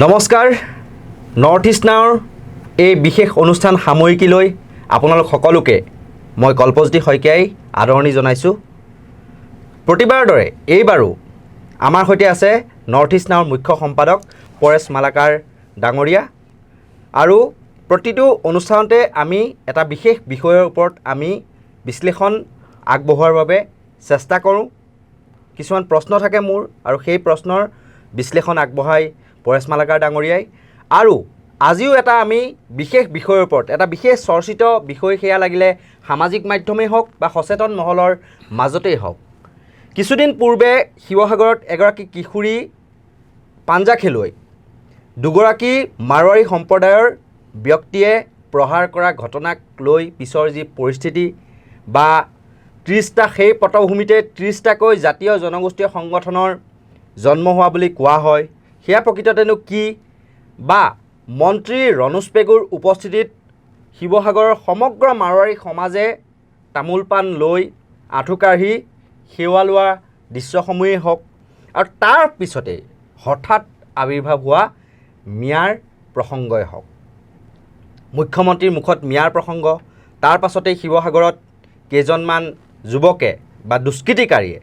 নমস্কাৰ north east নাওৰ এই বিশেষ অনুষ্ঠান সামৰিকীলৈ আপোনালোক সকলোকে মই কল্পজ্যোতি শইকীয়াই আদৰণি জনাইছোঁ। প্ৰতিবাৰৰ দৰে এইবাৰো আমাৰ সৈতে আছে নৰ্থ ইষ্ট নাওৰ মুখ্য সম্পাদক পৰেশ মালাকাৰ ডাঙৰীয়া। আৰু প্ৰতিটো অনুষ্ঠানতে আমি এটা বিশেষ বিষয়ৰ ওপৰত আমি বিশ্লেষণ আগবঢ়োৱাৰ বাবে চেষ্টা কৰোঁ। কিছুমান প্ৰশ্ন থাকে মোৰ আৰু সেই প্ৰশ্নৰ বিশ্লেষণ আগবঢ়াই পৰেশ মালাকাৰ ডাঙৰীয়াই। আৰু আজিও এটা আমি বিশেষ বিষয়ৰ ওপৰত এটা বিশেষ চৰ্চিত বিষয়, সেয়া লাগিলে সামাজিক মাধ্যমেই হওক বা সচেতন মহলৰ মাজতেই হওক। কিছুদিন পূৰ্বে শিৱসাগৰত এগৰাকী কিশোৰী পাঞ্জা খেলুৱৈ দুগৰাকী মাৰোৱাৰী সম্প্ৰদায়ৰ ব্যক্তিয়ে প্ৰহাৰ কৰা ঘটনাক লৈ পিছৰ যি পৰিস্থিতি বা 30টা সেই পটভূমিতে 30টাকৈ জাতীয় জনগোষ্ঠীয় সংগঠনৰ জন্ম হোৱা বুলি কোৱা হয়। সেয়া প্ৰকৃততেনো কি, বা মন্ত্ৰী ৰণোজ পেগুৰ উপস্থিতিত শিৱসাগৰৰ সমগ্ৰ মাৰোৱাৰী সমাজে তামোল পাণ লৈ আঁঠু কাঢ়ি সেৱা লোৱা দৃশ্যসমূহেই হওক, আৰু তাৰ পিছতে হঠাৎ আৱিৰ্ভাৱ হোৱা মিয়াৰ প্ৰসংগই হওক, মুখ্যমন্ত্ৰীৰ মুখত মিয়াৰ প্ৰসংগ, তাৰ পাছতেই শিৱসাগৰত কেইজনমান যুৱকে বা দুষ্কৃতিকাৰীয়ে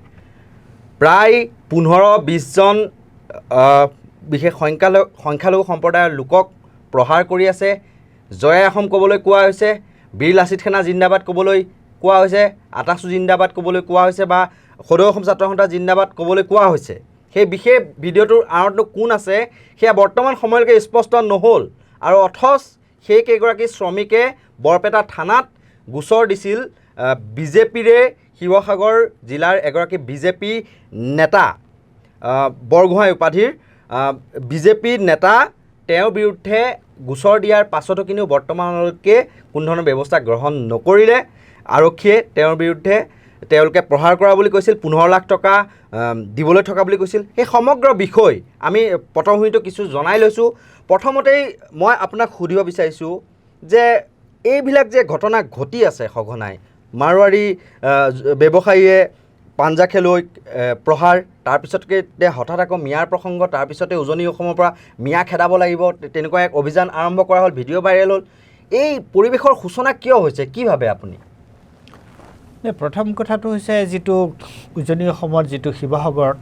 প্ৰায় 15-20জন বিশেষ সংখ্যালঘু সম্প্ৰদায়ৰ লোকক প্ৰহাৰ কৰি আছে। জয় অসম ক'বলৈ কোৱা হৈছে, বীৰ লাচিত সেনা জিন্দাবাদ ক'বলৈ কোৱা হৈছে, আটাচু জিন্দাবাদ ক'বলৈ কোৱা হৈছে, বা সদৌ অসম ছাত্ৰ সন্থা জিন্দাবাদ ক'বলৈ কোৱা হৈছে। সেই বিশেষ ভিডিঅ'টোৰ আঁৰতনো কোন আছে সেয়া বৰ্তমান সময়লৈকে স্পষ্ট নহ'ল। আৰু অথচ সেই কেইগৰাকী শ্ৰমিকে বৰপেটা থানাত গোচৰ দিছিল বিজেপিৰে শিৱসাগৰ জিলাৰ এগৰাকী বিজেপি নেতা, বৰগোহাঁই উপাধিৰ বিজেপি নেতা, তেওঁৰ বিৰুদ্ধে গোচৰ দিয়াৰ পাছতো কিন্তু বৰ্তমানলৈকে কোনো ধৰণৰ ব্যৱস্থা গ্ৰহণ নকৰিলে আৰক্ষীয়ে। তেওঁৰ বিৰুদ্ধে তেওঁলোকে প্ৰহাৰ কৰা বুলি কৈছিল, 15 লাখ টকা দিবলৈ থকা বুলি কৈছিল। সেই সমগ্ৰ বিষয় আমি পটভূমিটো কিছু জনাই লৈছোঁ। প্ৰথমতেই মই আপোনাক সুধিব বিচাৰিছোঁ যে এইবিলাক যে ঘটনা ঘটি আছে সঘনাই, মাৰোৱাৰী ব্যৱসায়ীয়ে পাঞ্জা খেলুৱৈক প্ৰহাৰ, তাৰপিছতকে হঠাৎ আকৌ মিয়াৰ প্ৰসংগ, তাৰপিছতে উজনি অসমৰ পৰা মিয়া খেদাব লাগিব, তেনেকুৱা এক অভিযান আৰম্ভ কৰা হ'ল, ভিডিঅ' ভাইৰেল হ'ল। এই পৰিৱেশৰ সূচনা কিয় হৈছে, কি ভাবে আপুনি? প্ৰথম কথাটো হৈছে যিটো উজনি অসমৰ যিটো শিৱসাগৰত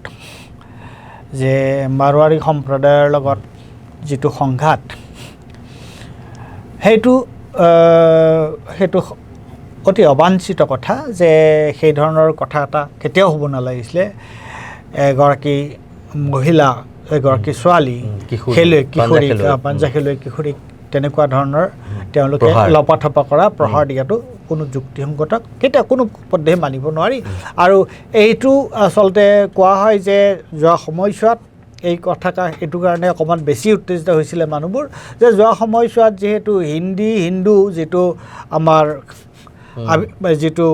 যে মাৰোৱাৰী সম্প্ৰদায়ৰ লগত যিটো সংঘাত, সেইটো অতি অবাঞ্ছিত কথা। যে সেই ধৰণৰ কথা এটা কেতিয়াও হ'ব নালাগিছিলে। এগৰাকী মহিলা, এগৰাকী ছোৱালী খেলুৱৈ, কিশোৰী পাঞ্জা খেলুৱৈ কিশোৰীক তেনেকুৱা ধৰণৰ তেওঁলোকে লপাথপা কৰা, প্ৰহাৰ দিয়াটো কোনো যুক্তিসংগত কেতিয়া কোনো পদ্ধতি মানিব নোৱাৰি। আৰু এইটো আচলতে কোৱা হয় যে যোৱা সময়ছোৱাত এই কথা এইটো কাৰণে অকণমান বেছি উত্তেজিত হৈছিলে মানুহবোৰ, যে যোৱা সময়ছোৱাত যিহেতু হিন্দু যিটো আমাৰ যিটো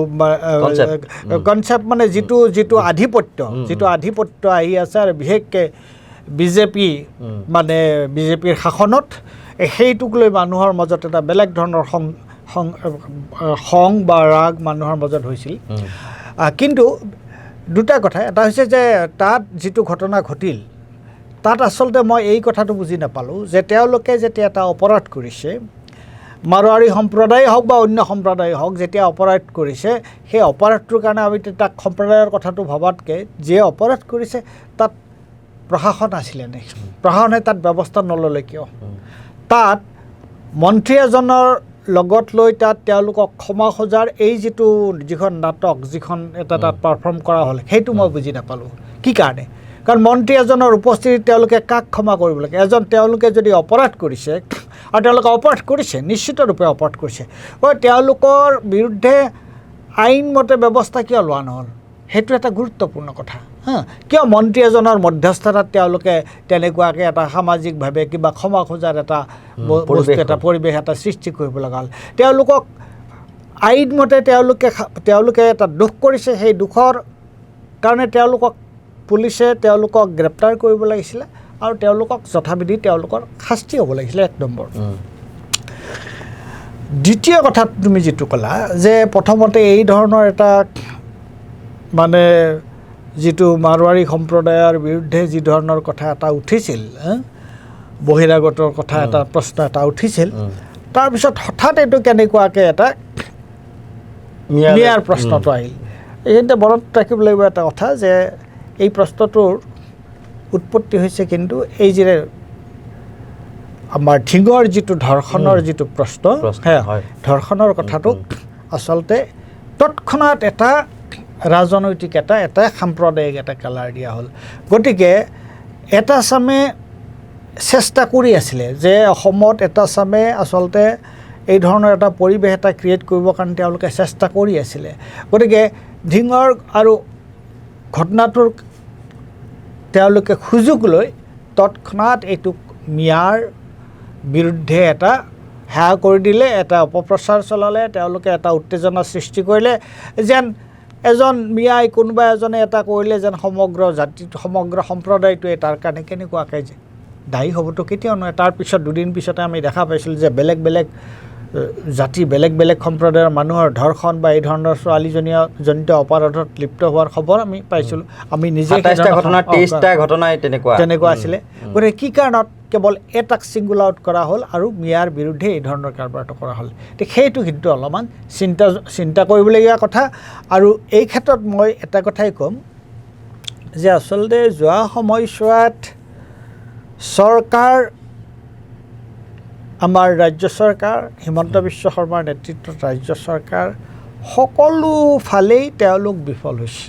কনচেপ্ট, মানে যিটো আধিপত্য আহি আছে, আৰু বিশেষকৈ বিজেপি মানে বিজেপিৰ শাসনত, সেইটোক লৈ মানুহৰ মাজত এটা বেলেগ ধৰণৰ খং বা ৰাগ মানুহৰ মাজত হৈছিল। কিন্তু দুটা কথা, এটা হৈছে যে তাত যিটো ঘটনা ঘটিল, তাত আচলতে মই এই কথাটো বুজি নাপালোঁ যে তেওঁলোকে যেতিয়া এটা অপৰাধ কৰিছে, মাৰোৱাৰী সম্প্ৰদায় হওক বা অন্য সম্প্ৰদায় হওক, যেতিয়া অপৰাধ কৰিছে, সেই অপৰাধটোৰ কাৰণে আমি তাক সম্প্ৰদায়ৰ কথাটো ভবাতকৈ যিয়ে অপৰাধ কৰিছে তাত প্ৰশাসন আছিলে নে, প্ৰশাসনে তাত ব্যৱস্থা নল'লে কিয়? তাত মন্ত্ৰী এজনৰ লগত লৈ তাত তেওঁলোকক ক্ষমা খোজাৰ যিখন নাটক, যিখন এটা তাত পাৰফৰ্ম কৰা হ'ল, সেইটো মই বুজি নাপালোঁ কি কাৰণে। কাৰণ মন্ত্ৰী এজনৰ উপস্থিতিত তেওঁলোকে কাক ক্ষমা কৰিব লাগে? তেওঁলোকে যদি অপৰাধ কৰিছে, আৰু তেওঁলোকে অপৰাধ কৰিছে, নিশ্চিতৰূপে অপৰাধ কৰিছে, তেওঁলোকৰ বিৰুদ্ধে আইনমতে ব্যৱস্থা কিয় লোৱা নহ'ল? সেইটো এটা গুৰুত্বপূৰ্ণ কথা। কিয় মন্ত্ৰী এজনৰ মধ্যস্থতাত তেওঁলোকে তেনেকুৱাকৈ এটা সামাজিকভাৱে কিবা ক্ষমা খোজাৰ এটা পৰিৱেশ এটা সৃষ্টি কৰিব লগা হ'ল? তেওঁলোকক আইনমতে তেওঁলোকে এটা দোষ কৰিছে, সেই দোষৰ কাৰণে পুলিচে তেওঁলোকক গ্ৰেপ্তাৰ কৰিব লাগিছিলে, আৰু তেওঁলোকক যথাবিধি তেওঁলোকৰ শাস্তি হ'ব লাগিছিলে, 1 নম্বৰ। দ্বিতীয় কথাত তুমি যিটো ক'লা যে প্ৰথমতে এই ধৰণৰ এটা মানে যিটো মাৰোৱাৰী সম্প্ৰদায়ৰ বিৰুদ্ধে যি ধৰণৰ কথা এটা উঠিছিল, বহিৰাগতৰ কথা এটা প্ৰশ্ন এটা উঠিছিল তাৰপিছত হঠাৎ এইটো কেনেকুৱাকৈ এটা মিয়াৰ প্ৰশ্নটো আহিল এইখিনিতে মনত ৰাখিব লাগিব এটা কথা যে এই প্ৰশ্নটোৰ উৎপত্তি হৈছে কিন্তু এই যে আমাৰ ধিঙৰ যিটো ধৰ্ষণৰ যিটো প্ৰশ্ন ধৰ্ষণৰ কথাটোক আচলতে তৎক্ষণাত এটা ৰাজনৈতিক এটা সাম্প্ৰদায়িক এটা কালাৰ দিয়া হ'ল গতিকে এটা চামে চেষ্টা কৰি আছিলে যে অসমত এটা চামে আচলতে এই ধৰণৰ এটা পৰিৱেশ এটা ক্ৰিয়েট কৰিবৰ কাৰণে তেওঁলোকে চেষ্টা কৰি আছিলে গতিকে ধিঙৰ আৰু ঘটনাটোৰ তেওঁলোকে সুযোগ লৈ তৎক্ষণাত এইটোক মিয়াৰ বিৰুদ্ধে এটা সেয়া কৰি দিলে এটা অপপ্ৰচাৰ চলালে তেওঁলোকে এটা উত্তেজনা সৃষ্টি কৰিলে যেন এজন মিয়াই কোনোবা এজনে এটা কৰিলে যেন সমগ্ৰ জাতিটো সমগ্ৰ সম্প্ৰদায়টোৱে তাৰ কাৰণে কেনেকুৱাকৈ দায়ী হ'বতো কেতিয়াও নহয় তাৰপিছত দুদিন পিছতে আমি দেখা পাইছিলোঁ যে বেলেগ বেলেগ জাতি বেলেগ বেলেগ সম্প্ৰদায়ৰ মানুহৰ ধৰ্ষণ বা এই ধৰণৰ ছোৱালীজনীয়ে জনিত অপৰাধত লিপ্ত হোৱাৰ খবৰ আমি পাইছিলোঁ আমি নিজে তেনেকুৱা আছিলে গতিকে কি কাৰণত কেৱল এটাক ছিংগুল আউট কৰা হ'ল আৰু মিয়াৰ বিৰুদ্ধে এই ধৰণৰ কাৰবাৰটো কৰা হ'ল সেইটো কিন্তু অলপমান চিন্তা কৰিবলগীয়া কথা আৰু এই ক্ষেত্ৰত মই এটা কথাই ক'ম যে আচলতে যোৱা সময়ছোৱাত চৰকাৰ আমাৰ ৰাজ্য চৰকাৰ হিমন্ত বিশ্ব শৰ্মাৰ নেতৃত্বত ৰাজ্য চৰকাৰ সকলো ফালেই তেওঁলোক বিফল হৈছে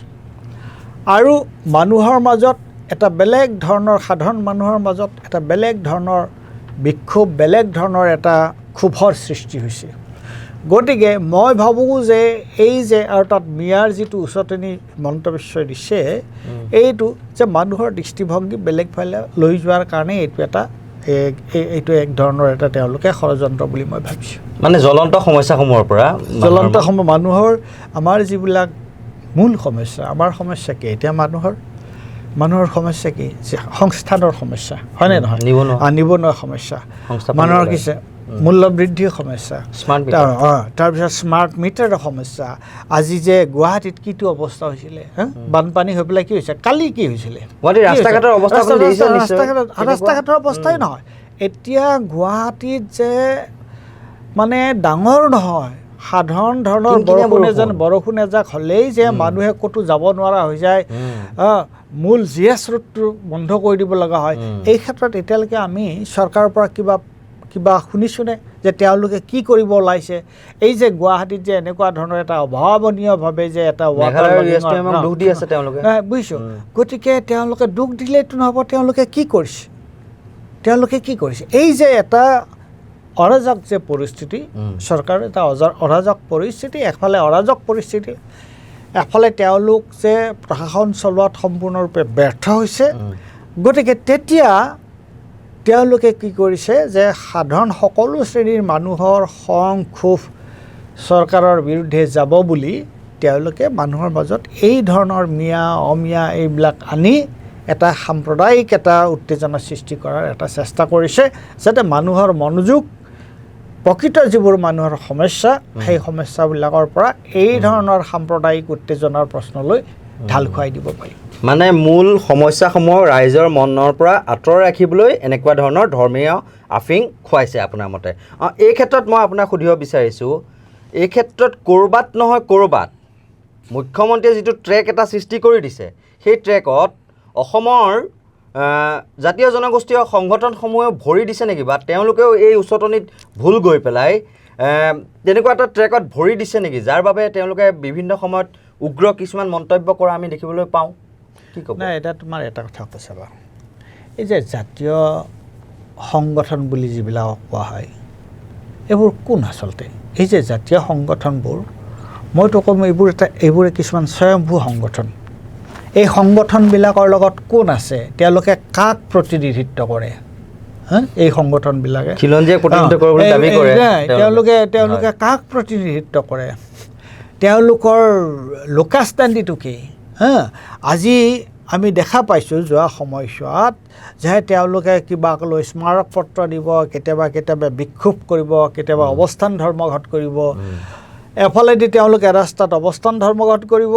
আৰু মানুহৰ মাজত এটা বেলেগ ধৰণৰ সাধাৰণ মানুহৰ মাজত এটা বেলেগ ধৰণৰ বিক্ষোভ বেলেগ ধৰণৰ এটা ক্ষোভৰ সৃষ্টি হৈছে গতিকে মই ভাবোঁ যে এই যে আৰু তাত মিয়াৰ যিটো উচতনি হিমন্ত বিশ্বই দিছে এইটো যে মানুহৰ দৃষ্টিভংগী বেলেগ ফালে লৈ যোৱাৰ কাৰণে এইটো এক ধৰণৰ এটা তেওঁলোকে ষড়যন্ত্ৰ বুলি মই ভাবিছোঁ মানে জ্বলন্ত সমস্যাসমূহৰ পৰা মানুহৰ আমাৰ যিবিলাক মূল সমস্যা আমাৰ সমস্যা কি এতিয়া মানুহৰ সমস্যা কি যে সংস্থানৰ সমস্যা হয়নে নহয় নিবনুৱা সমস্যা মানুহৰ কিছু মূল্য বৃদ্ধিৰ সমস্যা তাৰপিছত স্মাৰ্ট মিটাৰৰ সমস্যা আজি যে গুৱাহাটীত কিটো অৱস্থা হৈছিলে বানপানী হৈ পেলাই কি হৈছে কালি কি হৈছিলে ৰাস্তা ঘাটৰ অৱস্থাই নহয় এতিয়া গুৱাহাটীত যে মানে ডাঙৰ নহয় সাধাৰণ ধৰণৰ বৰষুণ এজাক হ'লেই যে মানুহে ক'তো যাব নোৱাৰা হৈ যায় মূল জিএছ ৰোডটো বন্ধ কৰি দিব লগা হয় এই ক্ষেত্ৰত এতিয়ালৈকে আমি চৰকাৰৰ পৰা কিবা শুনিছোঁনে যে তেওঁলোকে কি কৰিব ওলাইছে এই যে গুৱাহাটীত যে এনেকুৱা ধৰণৰ এটা অভাৱনীয়ভাৱে যে এটা বুজিছোঁ গতিকে তেওঁলোকে দুখ দিলেইতো নহ'ব তেওঁলোকে কি কৰিছে এই যে এটা অৰাজক যে পৰিস্থিতি চৰকাৰৰ এটা অৰাজক পৰিস্থিতি এফালে তেওঁলোক যে প্ৰশাসন চলোৱাত সম্পূৰ্ণৰূপে ব্যৰ্থ হৈছে গতিকে তেতিয়া তেওঁলোকে কি কৰিছে যে সাধাৰণ সকলো শ্ৰেণীৰ মানুহৰ খং ক্ষোভ চৰকাৰৰ বিৰুদ্ধে যাব বুলি তেওঁলোকে মানুহৰ মাজত এই ধৰণৰ মিয়া অমিয়া এইবিলাক আনি এটা সাম্প্ৰদায়িক এটা উত্তেজনা সৃষ্টি কৰাৰ এটা চেষ্টা কৰিছে যাতে মানুহৰ মনোযোগ প্ৰকৃত যিবোৰ মানুহৰ সমস্যা সেই সমস্যাবিলাকৰ পৰা এই ধৰণৰ সাম্প্ৰদায়িক উত্তেজনাৰ প্ৰশ্নলৈ ঢাল খুৱাই দিব পাৰি মানে মূল সমস্যাসমূহ ৰাইজৰ মনৰ পৰা আঁতৰাই ৰাখিবলৈ এনেকুৱা ধৰণৰ ধৰ্মীয় আফিং খুৱাইছে আপোনাৰ মতে এই ক্ষেত্ৰত মই আপোনাক সুধিব বিচাৰিছোঁ এই ক্ষেত্ৰত ক'ৰবাত নহয় ক'ৰবাত মুখ্যমন্ত্ৰীয়ে যিটো ট্ৰেক এটা সৃষ্টি কৰি দিছে সেই ট্ৰেকত অসমৰ জাতীয় জনগোষ্ঠীয় সংগঠনসমূহে ভৰি দিছে নেকি বা তেওঁলোকেও এই উচতনিত ভুল গৈ পেলাই তেনেকুৱা এটা ট্ৰেকত ভৰি দিছে নেকি যাৰ বাবে তেওঁলোকে বিভিন্ন সময়ত উগ্ৰ কিছুমান মন্তব্য কৰা আমি দেখিবলৈ পাওঁ কি ক'ব নাই এটা তোমাৰ এটা কথা কৈছা বাৰু এই যে জাতীয় সংগঠন বুলি যিবিলাক কোৱা হয় এইবোৰ কোন আচলতে এই যে জাতীয় সংগঠনবোৰ মইতো ক'ম এইবোৰে কিছুমান স্বয়ংভূ সংগঠন এই সংগঠনবিলাকৰ লগত কোন আছে তেওঁলোকে কাক প্ৰতিনিধিত্ব কৰে এই সংগঠনবিলাকে তেওঁলোকে কাক প্ৰতিনিধিত্ব কৰে তেওঁলোকৰ লোকাষ্টাণ্ডিটো কি আজি আমি দেখা পাইছোঁ যোৱা সময়ছোৱাত যে তেওঁলোকে কিবাক লৈ স্মাৰক পত্ৰ দিব কেতিয়াবা বিক্ষোভ কৰিব কেতিয়াবা অৱস্থান ধৰ্মঘট কৰিব এফালেদি তেওঁলোকে ৰাস্তাত অৱস্থান ধৰ্মঘট কৰিব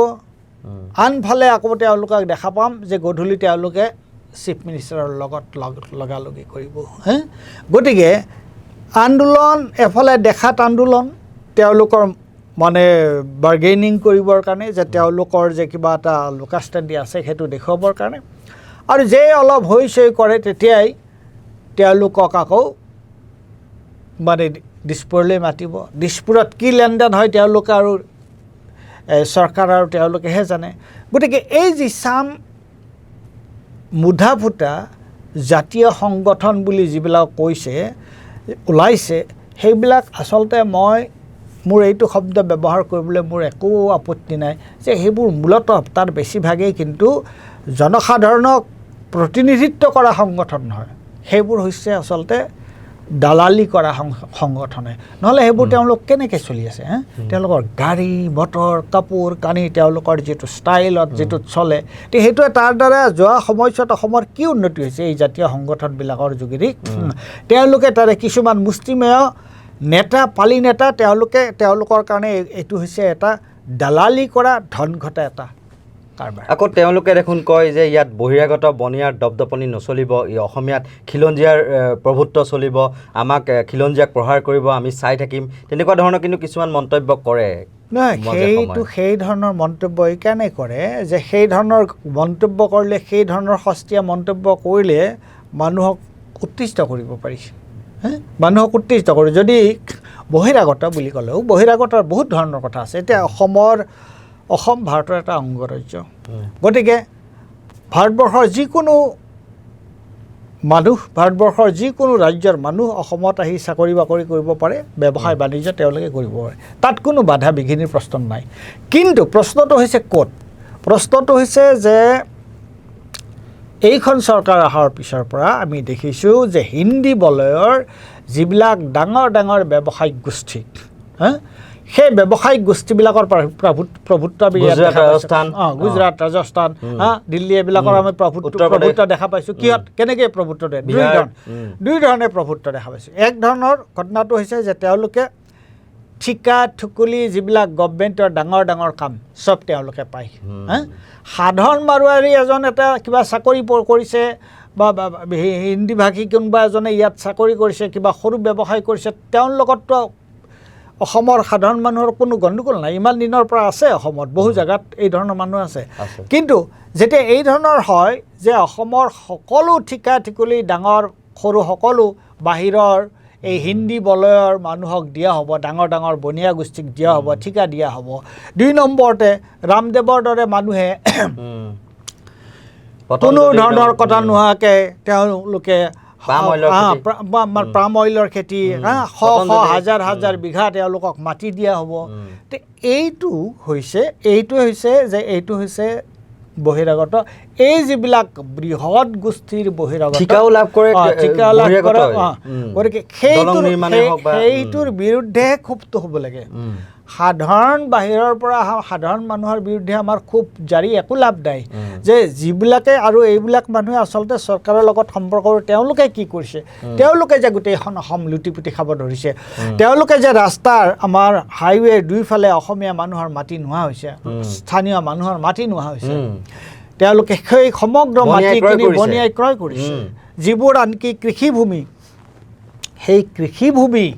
আনফালে আকৌ তেওঁলোকক দেখা পাম যে গধূলি তেওঁলোকে চিফ মিনিষ্টাৰৰ লগত লগালগি কৰিব গতিকে আন্দোলন এফালে দেখাত আন্দোলন তেওঁলোকৰ মানে বাৰ্গেইনিং কৰিবৰ কাৰণে যে তেওঁলোকৰ যে কিবা এটা লোকাষ্টেণ্ডি আছে সেইটো দেখুৱাবৰ কাৰণে আৰু যে অলপ হৈ চৈ কৰে তেতিয়াই তেওঁলোকক আকৌ মানে দিছপুৰলৈ মাতিব দিছপুৰত কি লেনদেন হয় তেওঁলোকে আৰু চৰকাৰ আৰু তেওঁলোকেহে জানে গতিকে এই যি চাম মুধা ফুটা জাতীয় সংগঠন বুলি যিবিলাক কৈছে ওলাইছে সেইবিলাক আচলতে মোৰ এইটো শব্দ ব্যৱহাৰ কৰিবলৈ মোৰ একো আপত্তি নাই যে সেইবোৰ মূলতঃ তাৰ বেছিভাগেই কিন্তু জনসাধাৰণক প্ৰতিনিধিত্ব কৰা সংগঠন নহয় সেইবোৰ হৈছে আচলতে দালালি কৰা সংগঠনে নহ'লে সেইবোৰ তেওঁলোক কেনেকৈ চলি আছে তেওঁলোকৰ গাড়ী মটৰ কাপোৰ কানি তেওঁলোকৰ যিটো ষ্টাইলত যিটো চলে সেইটোৱে তাৰ দ্বাৰা যোৱা সময়ছোৱাত অসমৰ কি উন্নতি হৈছে এই জাতীয় সংগঠনবিলাকৰ যোগেদি তেওঁলোকে তাৰে কিছুমান মুষ্টিমেয় নেতা পালি নেতা তেওঁলোকৰ কাৰণে এইটো হৈছে এটা দালালি কৰা ধন ঘটা এটা কাৰবাৰ আকৌ তেওঁলোকে দেখোন কয় যে ইয়াত বহিৰাগত বনিয়াৰ দপদপনি নচলিব অসমীয়াত খিলঞ্জীয়াৰ প্ৰভুত্ব চলিব আমাক খিলঞ্জীয়াক প্ৰহাৰ কৰিব আমি চাই থাকিম তেনেকুৱা ধৰণৰ কিন্তু কিছুমান মন্তব্য কৰে নহয় সেই ধৰণৰ মন্তব্য এইকাৰণে কৰে যে সেই ধৰণৰ মন্তব্য কৰিলে সেই ধৰণৰ সস্তীয়া মন্তব্য কৰিলে মানুহক উত্তেজিত কৰিব পাৰিছে মানুহক উত্তেজিত কৰে যদি বহিৰাগত বুলি ক'লেও বহিৰাগতৰ বহুত ধৰণৰ কথা আছে এতিয়া অসম ভাৰতৰ এটা অংগৰাজ্য গতিকে ভাৰতবৰ্ষৰ যিকোনো মানুহ ভাৰতবৰ্ষৰ যিকোনো ৰাজ্যৰ মানুহ অসমত আহি চাকৰি বাকৰি কৰিব পাৰে ব্যৱসায় বাণিজ্য তেওঁলোকে কৰিব পাৰে তাত কোনো বাধা বিঘিনিৰ প্ৰশ্ন নাই কিন্তু প্ৰশ্নটো হৈছে ক'ত প্ৰশ্নটো হৈছে যে এইখন চৰকাৰ অহাৰ পিছৰ পৰা আমি দেখিছোঁ যে হিন্দী বলয়ৰ যিবিলাক ডাঙৰ ডাঙৰ ব্যৱসায়িক গোষ্ঠী সেই ব্যৱসায়িক গোষ্ঠীবিলাকৰ প্ৰভুত্ব গুজৰাট ৰাজস্থান দিল্লী এইবিলাকৰ আমি প্ৰভুত্ব দেখা পাইছোঁ কিহত কেনেকৈ প্ৰভুত্ব দিয়ে দুই ধৰণে প্ৰভুত্ব দেখা পাইছোঁ এক ধৰণৰ ঘটনাটো হৈছে যে তেওঁলোকে ঠিকা ঠুকুলি যিবিলাক গভৰ্ণমেণ্টৰ ডাঙৰ ডাঙৰ কাম চব তেওঁলোকে পায় সাধাৰণ মাৰোৱাৰী এজন এটা কিবা চাকৰি কৰিছে বা হিন্দী ভাষী কোনোবা এজনে ইয়াত চাকৰি কৰিছে কিবা সৰু ব্যৱসায় কৰিছে তেওঁৰ লগততো অসমৰ সাধাৰণ মানুহৰ কোনো গণ্ডগোল নাই ইমান দিনৰ পৰা আছে অসমত বহু জেগাত এই ধৰণৰ মানুহ আছে কিন্তু যেতিয়া এই ধৰণৰ হয় যে অসমৰ সকলো ঠিকা ঠিকুলি ডাঙৰ সৰু সকলো বাহিৰৰ এই হিন্দী বলয়ৰ মানুহক দিয়া হ'ব ডাঙৰ ডাঙৰ বনিয়া গোষ্ঠীক দিয়া হ'ব ঠিকা দিয়া হ'ব দুই নম্বৰতে ৰামদেৱৰ দৰে মানুহে কোনো ধৰণৰ কথা নোহোৱাকৈ তেওঁলোকে পাম অইলৰ খেতি শ হাজাৰ হাজাৰ বিঘা তেওঁলোকক মাটি দিয়া হ'ব এইটোৱে হৈছে বহিৰাগত এই যিবিলাক বৃহৎ গোষ্ঠীৰ বহিৰাগত ঠিকা লাভ কৰে গতিকে সেইটোৰ বিৰুদ্ধে ক্ষুব্ধ হ'ব লাগে সাধাৰণ বাহিৰৰ পৰা অহা সাধাৰণ মানুহৰ বিৰুদ্ধে আমাৰ খুব জাৰি একো লাভ নাই যে যিবিলাকে আৰু এইবিলাক মানুহে আচলতে চৰকাৰৰ লগত সম্পৰ্ক তেওঁলোকে কি কৰিছে তেওঁলোকে যে গোটেইখন অসম লুটিপুটি খাব ধৰিছে তেওঁলোকে যে ৰাস্তাৰ আমাৰ হাইৱেৰ দুইফালে অসমীয়া মানুহৰ মাটি নোহোৱা হৈছে স্থানীয় মানুহৰ মাটি নোহোৱা হৈছে তেওঁলোকে সেই সমগ্ৰ মাটিখিনি বনিয়াই ক্ৰয় কৰিছে যিবোৰ আনকি কৃষিভূমি সেই কৃষিভূমি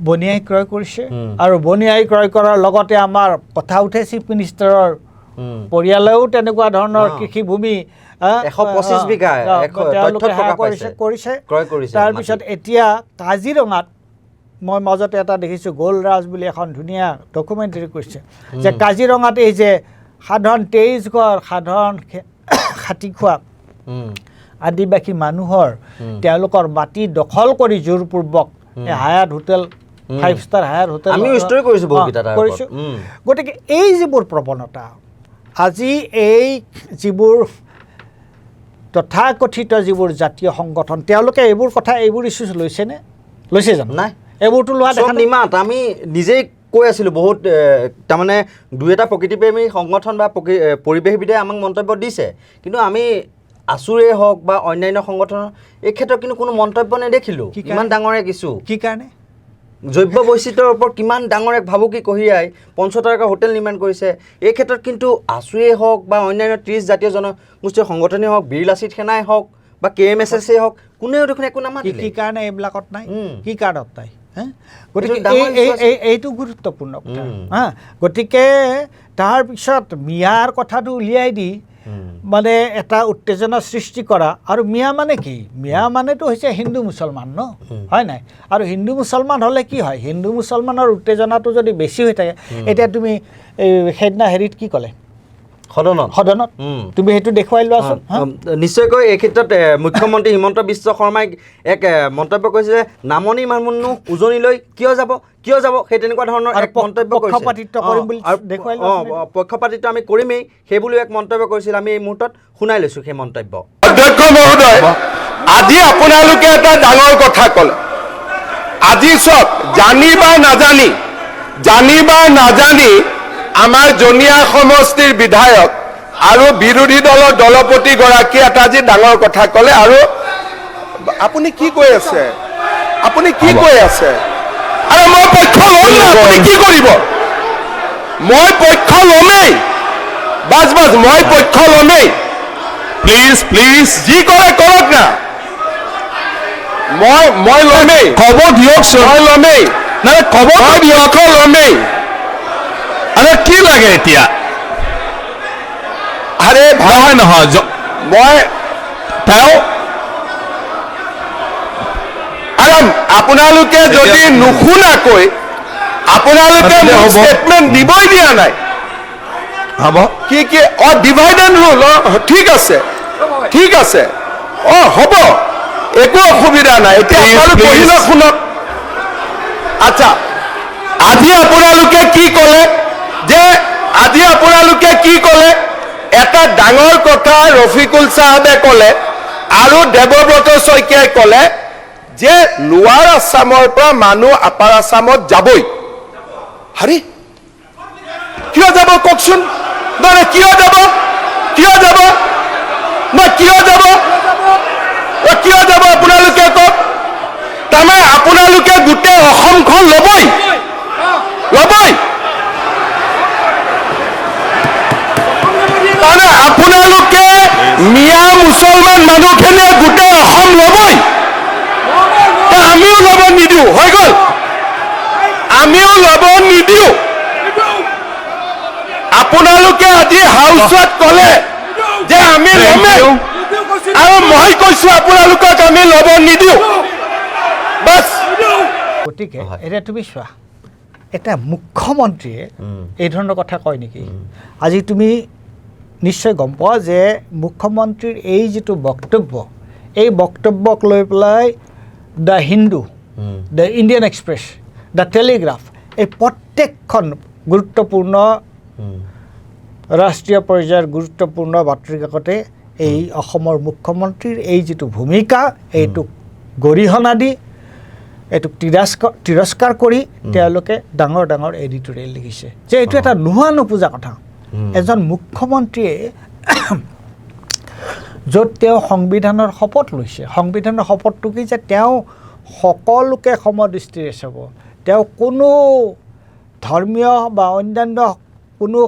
বনিয়াই ক্ৰয় কৰিছে আৰু বনিয়াই ক্ৰয় কৰাৰ লগতে আমাৰ কথা উঠে চিফ মিনিষ্টাৰৰ পৰিয়ালেও তেনেকুৱা ধৰণৰ কৃষিভূমি 125 বিঘা কৰিছে তাৰপিছত এতিয়া কাজিৰঙাত মই মাজতে এটা দেখিছোঁ গোলৰাজ বুলি এখন ধুনীয়া ডকুমেণ্টাৰী কৰিছে যে কাজিৰঙাত এই যে সাধাৰণ 23 ঘৰ সাধাৰণ খাটি খোৱা আদিবাসী মানুহৰ তেওঁলোকৰ মাটি দখল কৰি জোৰপূৰ্বক হায়াত হোটেল 5 ষ্টাৰ হায়াৰ হোটেল আমি ষ্টৰি কৰিছোঁ বহুকেইটা কৰিছোঁ গতিকে এই যিবোৰ প্ৰৱণতা আজি এই যিবোৰ তথাকথিত যিবোৰ জাতীয় সংগঠন তেওঁলোকে এইবোৰ ইছ্যু লৈছে জানো নাই এইবোৰতো লোৱা দেখা নিমাত আমি নিজেই কৈ আছিলোঁ বহুত তাৰমানে দুই এটা প্ৰকৃতিপ্ৰেমী সংগঠন বা পৰিৱেশবিদে আমাক মন্তব্য দিছে কিন্তু আমি আছুৰেই হওক বা অন্যান্য সংগঠনৰ এই ক্ষেত্ৰত কিন্তু কোনো মন্তব্য নেদেখিলোঁ ইমান ডাঙৰে কিছু কি কাৰণে জৈৱ বৈচিত্ৰ্যৰ ওপৰত কিমান ডাঙৰ এক ভাবুকি কঢ়িয়াই পঞ্চতাৰকা হোটেল নিৰ্মাণ কৰিছে। এই ক্ষেত্ৰত কিন্তু আছুৱেই হওক বা অন্যান্য 30 জাতীয় জনগোষ্ঠীয় সংগঠনেই হওক, বীৰ লাচিত সেনাই হওক বা KMSSই হওক, কোনেও দেখোন একো নামাতিলে। কি কাৰণে এইবিলাকত নাই, কি কাৰণত নাই? গতিকে এইটো গুৰুত্বপূৰ্ণ কথা। গতিকে তাৰপিছত মিয়াৰ কথাটো উলিয়াই দি মানে এটা উত্তেজনা সৃষ্টি কৰা। আৰু মিয়া মানে কি? মিয়া মানেতো হৈছে হিন্দু মুছলমান ন, হয় নাই? আৰু হিন্দু মুছলমান হ'লে কি হয়? হিন্দু মুছলমানৰ উত্তেজনাটো যদি বেছি হৈ থাকে, এতিয়া তুমি সেইদিনা হেৰিত কি ক'লে সদনত তুমি সেইটো দেখুৱাই লোৱাচোন। নিশ্চয়কৈ এই ক্ষেত্ৰত মুখ্যমন্ত্ৰী হিমন্ত বিশ্ব শৰ্মাই এক মন্তব্য কৰিছে যে নামনি মানুহ উজনিলৈ কিয় যাব সেই তেনেকুৱা ধৰণৰ এক মন্তব্য কৰিছে। পক্ষপাতিত্ব আমি কৰিমেই সেই বুলিও এক মন্তব্য কৰিছিল। আমি এই মুহূৰ্তত শুনাই লৈছোঁ সেই মন্তব্য। অধ্যক্ষ মহোদয়, আজি আপোনালোকে এটা ডাঙৰ কথা ক'লে। আজি চব জানি বা নাজানি আমাৰ জনীয়া সমষ্টিৰ বিধায়ক আৰু বিৰোধী দলৰ দলপতিগৰাকীয়ে এটা আজি ডাঙৰ কথা ক'লে। আৰু আপুনি কি কৈ আছে? আৰু মই পক্ষ ল'ম না, আপুনি কি কৰিব? মই পক্ষ ল'মেই, মই পক্ষ ল'মেই। প্লিজ যি কৰে কৰক না, মই ল'মেই। খবৰ দিয়কচোন। মই ল'মেই, খবৰ দিয়ক, ল'মেই। আরে কি লাগে এতিয়া? আরে ভাই নহয়, মই আপোনালোকে যদি নুশুনাকৈ আপোনালোকে ষ্টেটমেণ্ট দিবই দিয়া নাই। হ'ব কি ডিভাইড এণ্ড ৰুল। ঠিক আছে হ'ব, একো অসুবিধা নাই। এতিয়া আপোনালোকে পঢ়িলে শুনক। আচ্ছা, আজি আপোনালোকে কি ক'লে? এটা ডাঙৰ কথা ৰফিকুল চাহাবে ক'লে আৰু দেৱব্ৰত শইকীয়াই ক'লে যে লোৱাৰ আছামৰ পৰা মানুহ আপাৰ আছামত যাবই। হাৰি কিয় যাব কওকচোন? কিয় যাব আপোনালোকে কওক। তাৰমানে আপোনালোকে গোটেই অসমখন ল'বই। আপোনালোকে মিয়া মুছলমান মানুহখিনিয়ে গোটেই অসম ল'বই। আমিও ল'ব নিদিওঁ, হৈ গ'ল। আমিও ল'ব নিদিওঁ। আপোনালোকে আজি হাউচত ক'লে যে আমি ল'মেই, আৰু মই কৈছো আপোনালোকক আমি ল'ব নিদিওঁ। বাছ। গতিকে এতিয়া তুমি চোৱা, এটা মুখ্যমন্ত্ৰীয়ে এই ধৰণৰ কথা কয় নেকি? আজি তুমি নিশ্চয় গম পোৱা যে মুখ্যমন্ত্ৰীৰ এই যিটো বক্তব্য, এই বক্তব্যক লৈ পেলাই the Hindu, the Indian express, the Telegraph, এই প্ৰত্যেকখন গুৰুত্বপূৰ্ণ ৰাষ্ট্ৰীয় পৰ্যায়ৰ গুৰুত্বপূৰ্ণ বাতৰি কাকতে এই অসমৰ মুখ্যমন্ত্ৰীৰ এই যিটো ভূমিকা, এইটোক গৰিহণা দি এইটোক তিৰস্কাৰ কৰি তেওঁলোকে ডাঙৰ ডাঙৰ এডিটৰিয়েল লিখিছে যে এইটো এটা নোহোৱা নোপোজা কথা। এজন মুখ্যমন্ত্ৰীয়ে য'ত তেওঁ সংবিধানৰ শপত লৈছে, সংবিধানৰ শপতটো কি যে তেওঁ সকলোকে সমদৃষ্টিৰে চাব, তেওঁ কোনো ধৰ্মীয় বা অন্যান্য কোনো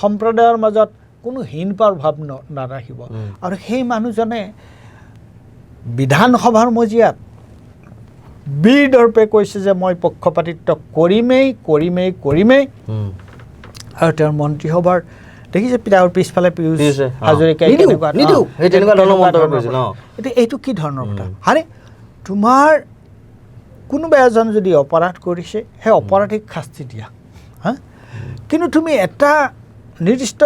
সম্প্ৰদায়ৰ মাজত কোনো হীন প্ৰভাৱ নাৰাখিব। আৰু সেই মানুহজনে বিধানসভাৰ মজিয়াত বীৰ দৰ্পে কৈছে যে মই পক্ষপাতিত্ব কৰিমেই। আৰু তেওঁৰ মন্ত্ৰীসভাৰ দেখিছে তেওঁৰ পিছফালে পীয়ুষ হাজৰিকাই এইটো কি ধৰণৰ কথা? আৰে তোমাৰ কোনোবা এজন যদি অপৰাধ কৰিছে সেই অপৰাধীক শাস্তি দিয়া, কিন্তু তুমি এটা নিৰ্দিষ্ট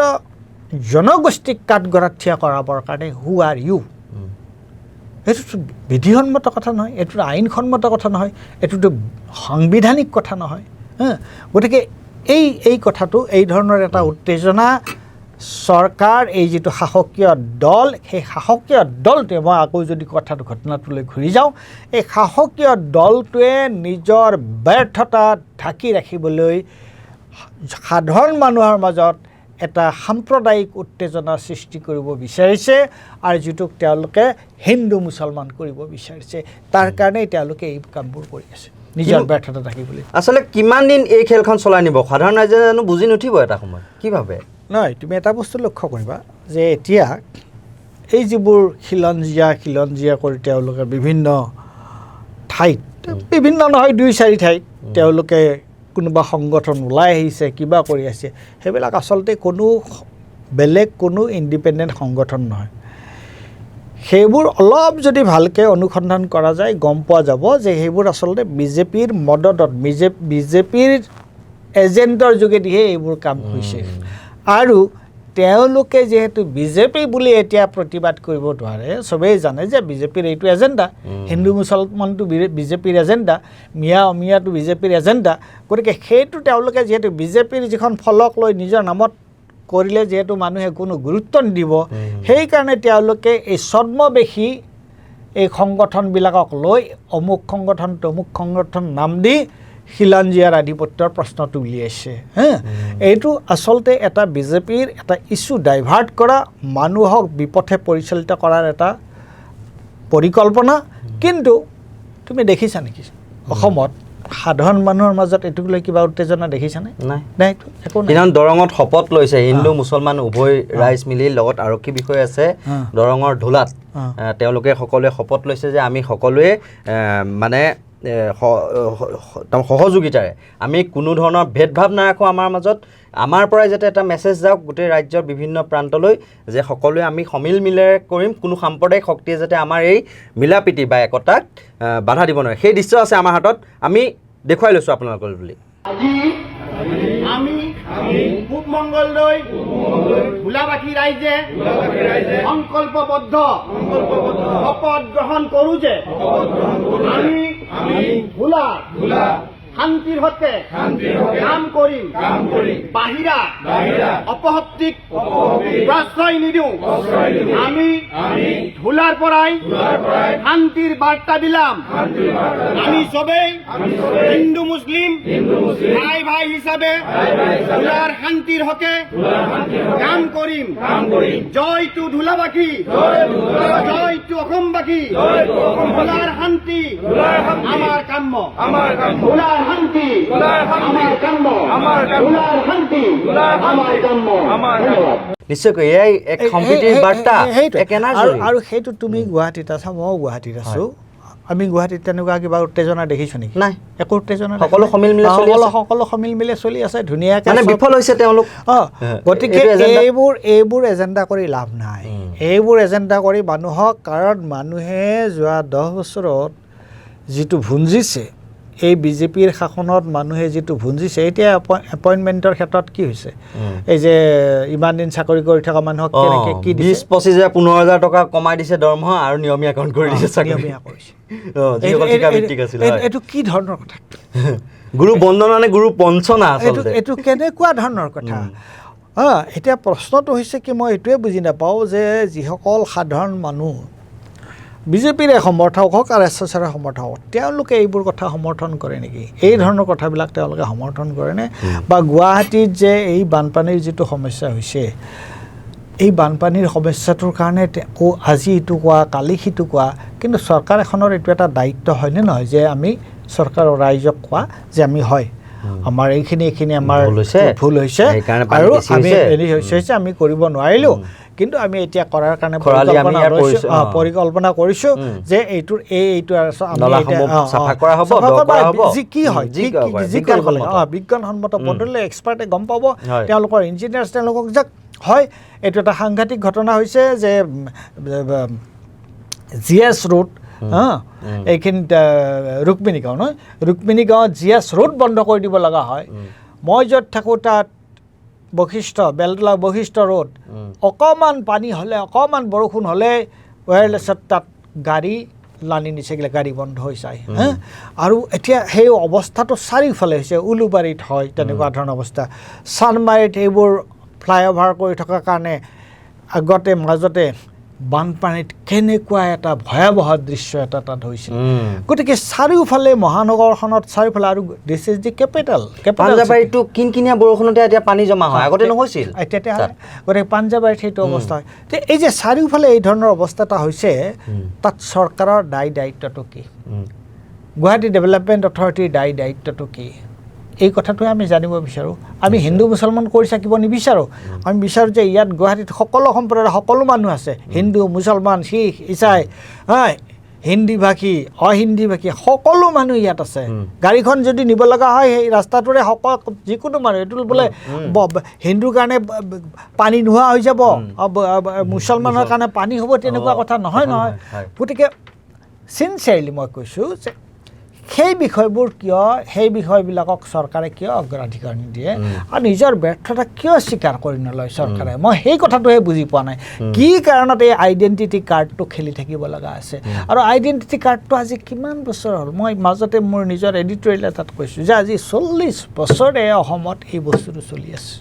জনগোষ্ঠীক কাঠগড়াত কৰাবৰ কাৰণে হু আৰ ইউ? এইটোতো বিধিসন্মত কথা নহয়, এইটোতো আইনসন্মত কথা নহয়, এইটোতো সাংবিধানিক কথা নহয়। গতিকে এই কথাটো, এই ধৰণৰ এটা উত্তেজনা চৰকাৰ, এই যিটো শাসকীয় দল, সেই শাসকীয় দলটোৱে, মই আকৌ যদি ঘটনাটোলৈ ঘূৰি যাওঁ, এই শাসকীয় দলটোৱে নিজৰ ব্যৰ্থতা ঢাকি ৰাখিবলৈ সাধাৰণ মানুহৰ মাজত এটা সাম্প্ৰদায়িক উত্তেজনা সৃষ্টি কৰিব বিচাৰিছে, আৰু যিটোক তেওঁলোকে হিন্দু মুছলমান কৰিব বিচাৰিছে। তাৰ কাৰণেই তেওঁলোকে এই কামবোৰ কৰি আছে। নিজৰ ব্যৰ্থতা থাকি বুলি আচলতে কিমান দিন এই খেলখন চলাই নিব সাধাৰণ ৰাইজে জানো বুজি নুঠিব এটা সময়ত কি ভাবে নহয় তুমি এটা বস্তু লক্ষ্য কৰিবা যে এতিয়া এই যিবোৰ খিলঞ্জীয়া কৰি তেওঁলোকে বিভিন্ন ঠাইত বিভিন্ন নহয় 2-4 ঠাইত তেওঁলোকে কোনোবা সংগঠন ওলাই আহিছে কিবা কৰি আছে সেইবিলাক আচলতে বেলেগ কোনো ইণ্ডিপেণ্ডেণ্ট সংগঠন নহয় সেইবোৰ অলপ যদি ভালকৈ অনুসন্ধান কৰা যায় গম পোৱা যাব যে সেইবোৰ আচলতে বিজেপিৰ মদতত বিজেপিৰ এজেণ্টৰ যোগেদিহে এইবোৰ কাম হৈছে আৰু তেওঁলোকে যিহেতু বিজেপি বুলি এতিয়া প্ৰতিবাদ কৰিব নোৱাৰে চবেই জানে যে বিজেপিৰ এইটো এজেণ্ডা হিন্দু মুছলমানটো বিজেপিৰ এজেণ্ডা মিয়া অমিয়াটো বিজেপিৰ এজেণ্ডা গতিকে সেইটো তেওঁলোকে যিহেতু বিজেপিৰ যিখন ফলক লৈ নিজৰ নামত কৰিলে যিহেতু মানুহে কোনো গুৰুত্ব নিদিব সেইকাৰণে তেওঁলোকে এই ছদ্মবেশী এই সংগঠনবিলাকক লৈ অমুক সংগঠন তমুক সংগঠন নাম দি খিলঞ্জীয়াৰ আধিপত্যৰ প্ৰশ্নটো উলিয়াইছে এইটো আচলতে এটা বিজেপিৰ এটা ইছ্যু ডাইভাৰ্ট কৰা মানুহক বিপথে পৰিচালিত কৰাৰ এটা পৰিকল্পনা কিন্তু তুমি দেখিছা নেকি অসমত সাধাৰণ মানুহৰ মাজত এইটোক লৈ কিবা উত্তেজনা দেখিছানে নাই একো নাই কিমান দৰঙত শপত লৈছে হিন্দু মুছলমান উভয় ৰাইজ মিলি লগত আৰক্ষী বিষয় আছে দৰঙৰ ঢোলাত তেওঁলোকে সকলোৱে শপত লৈছে যে আমি সকলোৱে মানে সহযোগিতাৰে আমি কোনো ধৰণৰ ভেদভাৱ নাৰাখোঁ আমাৰ মাজত আমাৰ পৰাই যাতে এটা মেছেজ যাওক গোটেই ৰাজ্যৰ বিভিন্ন প্ৰান্তলৈ যে সকলোৱে আমি সমিল মিলেৰে কৰিম কোনো সাম্প্ৰদায়িক শক্তিয়ে যাতে আমাৰ এই মিলাপ্ৰীতি বা একতাক বাধা দিব নোৱাৰে সেই দৃশ্য আছে আমাৰ হাতত আমি দেখুৱাই লৈছোঁ আপোনালোকৰ বুলি আজি আমি পূব মংগলদৈ ভোলাবাসী ৰাইজে সংকল্পবদ্ধ শপত গ্ৰহণ কৰোঁ যে আমি ভোলা শান্তিৰ হতে কাম কৰিম বাহিৰা অপশক্তিক প্ৰশ্ৰয় নিদিওঁ আমি ভোলাৰ পৰাই শান্তিৰ বাৰ্তা দিলাম আমি চবেই হিন্দু মুছলিম ভাই হিচাপে ভোলাৰ শান্তিৰ হকে কাম কৰিম জয় টু ধুলাবাসী জয় টু অসমবাসী ভোলাৰ শান্তি আমাৰ কাম্য ভোলাৰ শান্তি আমাৰ কাম্য ভোলাৰ শান্তি আমাৰ কাম্য নিশ্চয়কৈ এয়াই এক সম্প্ৰীতিৰ বাৰ্তা এক এনাৰ্জি আৰু সেইটো তুমি গুৱাহাটীত আছা ময়ো গুৱাহাটীত আছোঁ আমি গুৱাহাটীত তেনেকুৱা কিবা উত্তেজনা দেখিছোঁ নেকি নাই একো উত্তেজনা সকলো সমিল মিলে চলি আছে ধুনীয়াকৈ মানে বিফল হৈছে তেওঁলোক গতিকে এইবোৰ এজেণ্ডা কৰি লাভ নাই এইবোৰ এজেণ্ডা কৰি মানুহক কাৰণ মানুহে যোৱা 10 বছৰত যিটো ভুঞ্জিছে এই বিজেপিৰ শাসনত মানুহে যিটো ভুঞ্জিছে এতিয়া এপইণ্টমেণ্টৰ ক্ষেত্ৰত কি হৈছে এই যে ইমান দিন চাকৰি কৰি থকা মানুহক কেনেকৈ কি 20-25,000-15,000 টকা কমাই দিছে দৰমহা আৰু নিয়মীয়াকৰণ কৰি দিছে নিয়মীয়া কৰিছে এইটো কি ধৰণৰ কথা গুৰু বন্দনা নে গুৰু পঞ্চনা এইটো কেনেকুৱা ধৰণৰ কথা এতিয়া প্ৰশ্নটো হৈছে কি মই এইটোৱে বুজি নাপাওঁ যে যিসকল সাধাৰণ মানুহ বিজেপিৰে সমৰ্থক হওক আৰু এছএছৰ সমৰ্থক হওক তেওঁলোকে এইবোৰ কথা সমৰ্থন কৰে নেকি এই ধৰণৰ কথাবিলাক তেওঁলোকে সমৰ্থন কৰেনে বা গুৱাহাটীত যে এই বানপানীৰ যিটো সমস্যা হৈছে এই বানপানীৰ সমস্যাটোৰ কাৰণে আজি ইটো কোৱা কালি সিটো কোৱা কিন্তু চৰকাৰ এখনৰ এইটো এটা দায়িত্ব হয়নে নহয় যে আমি চৰকাৰৰ ৰাইজক কোৱা যে আমি হয় আমাৰ এইখিনি আমাৰ ভুল হৈছে আৰু আমি হৈছে আমি কৰিব নোৱাৰিলোঁ কিন্তু আমি এতিয়া কৰাৰ কাৰণে পৰিকল্পনা কৰিছোঁ যে এইটোৰ এইটো কি হয় যি কৰিব লাগে বিজ্ঞানসন্মত পদ্ধতিৰে এক্সপাৰ্টে গম পাব তেওঁলোকৰ ইঞ্জিনিয়াৰ্ছ তেওঁলোকক যে হয় এইটো এটা সাংঘাতিক ঘটনা হৈছে যে GS ৰোড এইখিনিত ৰুক্মিণী গাঁও নহয় ৰুক্মিণী গাঁৱত GS ৰোড বন্ধ কৰি দিব লগা হয় মই য'ত থাকোঁ তাত বেলতলা বশিষ্ঠ ৰোড অকণমান পানী হ'লে অকণমান বৰষুণ হ'লে ৱায়াৰলেছত তাত গাড়ী লানি নিছেগিলে গাড়ী বন্ধ হৈ যায় আৰু এতিয়া সেই অৱস্থাটো চাৰিওফালে হৈছে উলুবাৰীত হয় তেনেকুৱা ধৰণৰ অৱস্থা চানমাৰীত এইবোৰ ফ্লাইঅভাৰ কৰি থকাৰ কাৰণে আগতে মাজতে বানপানীত কেনেকুৱা এটা ভয়াৱহ দৃশ্য এটা তাত হৈছিল গতিকে চাৰিওফালে মহানগৰখনত চাৰিওফালে আৰু দিছ ইজ দি কেপিটেল পাঞ্জাবাৰীটো কিনকিনীয়া বৰষুণতে এতিয়া পানী জমা হয় আগতে নহৈছিল তেতিয়াহ'লে গতিকে পাঞ্জাবাৰীত সেইটো অৱস্থা হয় এই যে চাৰিওফালে এই ধৰণৰ অৱস্থা এটা হৈছে তাত চৰকাৰৰ দায়িত্বটো কি গুৱাহাটী ডেভেলপমেণ্ট অথৰিটিৰ দায়িত্বটো কি এই কথাটোৱে আমি জানিব বিচাৰোঁ আমি হিন্দু মুছলমান কৰি থাকিব নিবিচাৰোঁ আমি বিচাৰোঁ যে ইয়াত গুৱাহাটীত সকলো সম্প্ৰদায়ৰ সকলো মানুহ আছে হিন্দু মুছলমান শিখ ইছাই হিন্দী ভাষী অহিন্দী ভাষী সকলো মানুহ ইয়াত আছে গাড়ীখন যদি নিব লগা হয় সেই ৰাস্তাটোৰে যিকোনো মানুহ এইটো বোলে হিন্দুৰ কাৰণে পানী নোহোৱা হৈ যাব মুছলমানৰ কাৰণে পানী হ'ব তেনেকুৱা কথা নহয় গতিকে চিনচিয়াৰলি মই কৈছোঁ যে সেই বিষয়বোৰ কিয় সেই বিষয়বিলাকক চৰকাৰে কিয় অগ্ৰাধিকাৰ নিদিয়ে আৰু নিজৰ ব্যৰ্থতা কিয় স্বীকাৰ কৰি নলয় চৰকাৰে মই সেই কথাটোহে বুজি পোৱা নাই কি কাৰণত এই আইডেণ্টিটি কাৰ্ডটো খেলি থাকিব লগা আছে আৰু আইডেণ্টিটি কাৰ্ডটো আজি কিমান বছৰ হ'ল মই মাজতে মোৰ নিজৰ এডিটৰিয়েল এটাত কৈছোঁ যে আজি 40 বছৰে অসমত এই বস্তুটো চলি আছে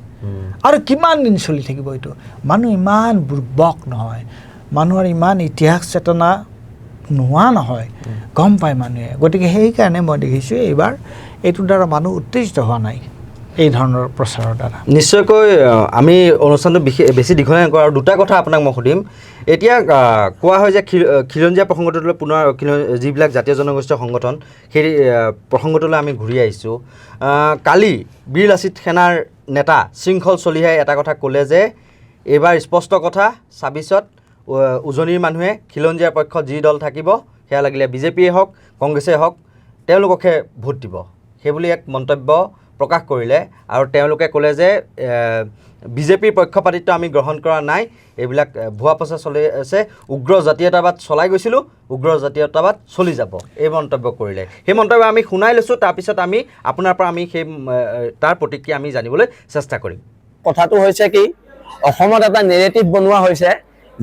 আৰু কিমান দিন চলি থাকিব এইটো মানুহ ইমান বুৰ্বক নহয় মানুহৰ ইমান ইতিহাস চেতনা নোহোৱা নহয় গম পায় মানুহে গতিকে সেইকাৰণে মই দেখিছোঁ এইবাৰ এইটোৰ দ্বাৰা মানুহ উত্তেজিত হোৱা নাই এই ধৰণৰ প্ৰচাৰৰ দ্বাৰা নিশ্চয়কৈ আমি অনুষ্ঠানটো বেছি দীঘলীয়া নকৰোঁ আৰু দুটা কথা আপোনাক মই সুধিম এতিয়া কোৱা হয় যে খিলঞ্জীয়া প্ৰসংগটোলৈ পুনৰ যিবিলাক জাতীয় জনগোষ্ঠীয় সংগঠন সেই প্ৰসংগটোলৈ আমি ঘূৰি আহিছোঁ কালি বীৰ লাচিত সেনাৰ নেতা শৃংখল চলিহাই এটা কথা ক'লে যে এইবাৰ স্পষ্ট কথা ২৬ত উজনিৰ মানুহে খিলঞ্জীয়াৰ পক্ষত যি দল থাকিব সেয়া লাগিলে বিজেপিয়ে হওক কংগ্ৰেছেই হওক তেওঁলোককহে ভোট দিব সেইবুলি এক মন্তব্য প্ৰকাশ কৰিলে আৰু তেওঁলোকে ক'লে যে বিজেপিৰ পক্ষপাতিত্ব আমি গ্ৰহণ কৰা নাই এইবিলাক ভুৱা প্ৰচাৰ চলি আছে উগ্ৰ জাতীয়তাবাদ চলাই গৈছিলোঁ উগ্ৰ জাতীয়তাবাদ চলি যাব এই মন্তব্য কৰিলে সেই মন্তব্য আমি শুনাই লৈছোঁ তাৰপিছত আমি আপোনাৰ পৰা আমি সেই তাৰ প্ৰতিক্ৰিয়া আমি জানিবলৈ চেষ্টা কৰিম কথাটো হৈছে কি অসমত এটা নেৰেটিভ বনোৱা হৈছে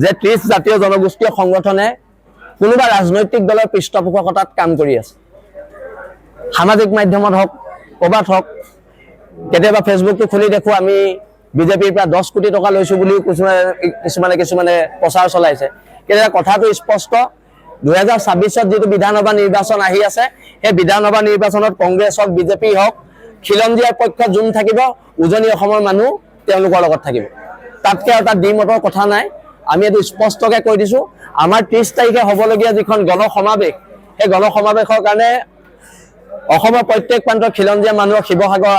যে 30 জাতীয় জনগোষ্ঠীয় সংগঠনে কোনোবা ৰাজনৈতিক দলৰ পৃষ্ঠপোষকতাত কাম কৰি আছে সামাজিক মাধ্যমত হওক ক'ৰবাত হওক কেতিয়াবা ফেচবুকটো খুলি দেখোঁ আমি বিজেপিৰ পৰা 10 কোটি টকা লৈছোঁ বুলিও কিছুমানে প্ৰচাৰ চলাইছে কিন্তু কথাটো স্পষ্ট 2026ত যিটো বিধানসভা নিৰ্বাচন আহি আছে সেই বিধানসভা নিৰ্বাচনত কংগ্ৰেছ হওক বিজেপি হওক খিলঞ্জীয়াৰ পক্ষত যোন থাকিব উজনি অসমৰ মানুহ তেওঁলোকৰ লগত থাকিব তাতকৈ এটা দ্বিমতৰ কথা নাই আমি এইটো স্পষ্টকৈ কৈ দিছোঁ আমাৰ 30 তাৰিখে হ'বলগীয়া যিখন গণসমাৱেশ সেই গণসমাৱেশৰ কাৰণে অসমৰ প্ৰত্যেক প্ৰান্তৰ খিলঞ্জীয়া মানুহক শিৱসাগৰ